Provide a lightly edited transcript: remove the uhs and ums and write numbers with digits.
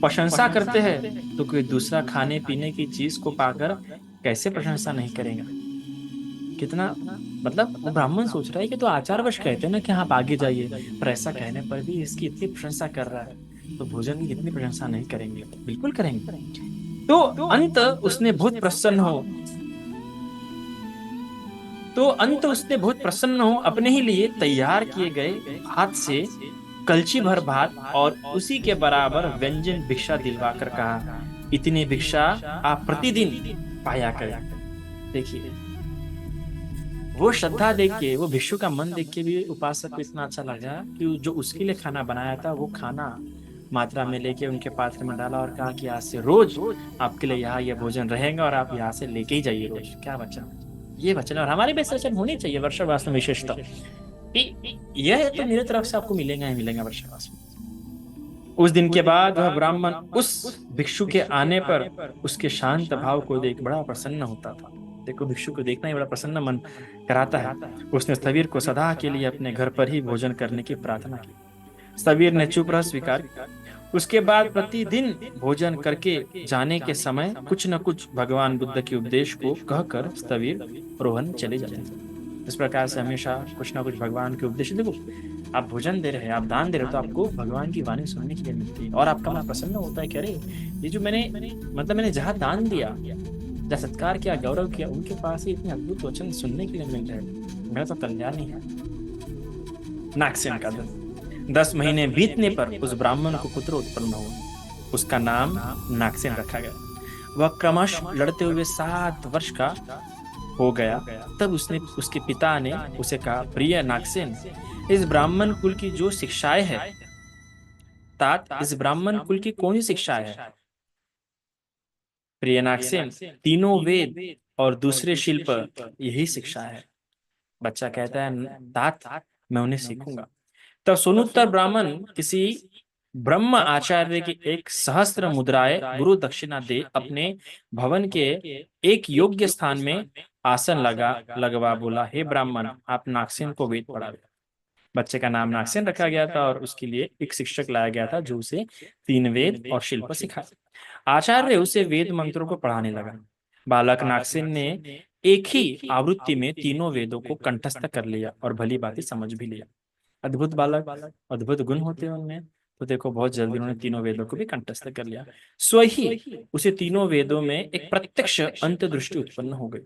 प्रशंसा करते हैं तो कोई दूसरा खाने पीने की चीज को पाकर कैसे प्रशंसा नहीं करेगा। कितना, मतलब वो ब्राह्मण सोच रहा है कि तो आचारवश कहते हैं ना कि आप आगे जाइए, पर ऐसा कहने पर भी इसकी इतनी प्रशंसा कर रहा है, तो भोजन की कितनी प्रशंसा नहीं करेंगे, बिल्कुल करेंगे। तो अंत उसने बहुत प्रसन्न हो, तो अंत उसने बहुत प्रसन्न हो अपने ही लिए तैयार किए गए भात से कलछी भर भात और उसी के बराबर व्यंजन भिक्षा दिलवा कर कहा, इतनी भिक्षा आप प्रतिदिन पाया करें। देखिए, वो श्रद्धा देख के, वो भिक्षु का मन देख के भी उपासक को इतना अच्छा लगा कि जो उसके लिए खाना बनाया था वो खाना मात्रा में लेके उनके पात्र में डाला और कहा कि आज से रोज आपके लिए यहाँ ये भोजन रहेगा और आप यहाँ से लेके ही जाइए रोज। क्या वचन, ये वचन, और हमारे भी ऐसे वचन होने चाहिए वर्षावास में विशेषता कि यह है तो मेरे तरफ से आपको मिलेगा ही मिलेगा वर्षावास में। उस दिन के बाद वह ब्राह्मण उस भिक्षु के आने पर उसके शांत भाव को देख बड़ा प्रसन्न होता था। देखो, भिक्षु को देखना ही बड़ा प्रसन्न मन कराता है। उसने स्थवीर को सदा के लिए अपने घर पर ही भोजन करने की प्रार्थना की। स्थवीर ने चुप रह स्वीकार किया। उसके बाद प्रतिदिन भोजन करके जाने के समय कुछ न कुछ भगवान बुद्ध के उपदेश को कहकर स्थवीर रोहन चले जाते थे। इस प्रकार से हमेशा कुछ ना कुछ भगवान के उपदेश, देखो आप भोजन दे रहे हैं, आप दान दे रहे हो, तो आपको भगवान की वाणी सुनने के लिए मिलती है और आपका मन प्रसन्न होता है कि अरे ये जो मैंने, मतलब मैंने जहाँ दान दिया, जहाँ सत्कार किया, गौरव किया, उनके पास ही इतने अद्भुत वचन सुनने के लिए मिल रहे हैं, मेरा तो कल्याण ही है। नागसेन का 10 महीने बीतने पर उस ब्राह्मण को पुत्र उत्पन्न हुआ। उसका नाम नागसेन रखा गया। वह क्रमश लड़ते हुए 7 वर्ष का हो गया। तब उसने, उसके पिता ने उसे कहा, प्रिय नागसेन, इस ब्राह्मण कुल की जो शिक्षाएं है, तात इस ब्राह्मण कुल की कौन सी शिक्षाएं है? प्रिय नागसेन, तीनों वेद और दूसरे शिल्प, यही शिक्षा है। बच्चा कहता है, तात मैं उन्हें सीखूंगा। तब सुनुत्तर ब्राह्मण किसी ब्रह्म आचार्य की एक सहस्त्र मुद्राएं गुरु दक्षिणा दे अपने भवन के एक योग्य स्थान में आसन लगवा बोला, हे ब्राह्मण, आप नागसेन को वेद पढ़ावे। बच्चे का नाम नागसेन रखा गया था और उसके लिए एक शिक्षक लाया गया था जो उसे 3 वेद और शिल्प सिखाए। आचार्य उसे वेद मंत्रों को पढ़ाने लगा। बालक नागसेन ने एक ही आवृत्ति में तीनों वेदों को कंठस्थ कर लिया और भली बात समझ भी लिया। अद्भुत बालक, अद्भुत गुण होते हैं उनमें। तो देखो, बहुत जल्दी उन्होंने तीनों वेदों को भी कंठस्थ कर लिया। स्वही उसे तीनों वेदों में एक प्रत्यक्ष अंतर्दृष्टि उत्पन्न हो गई।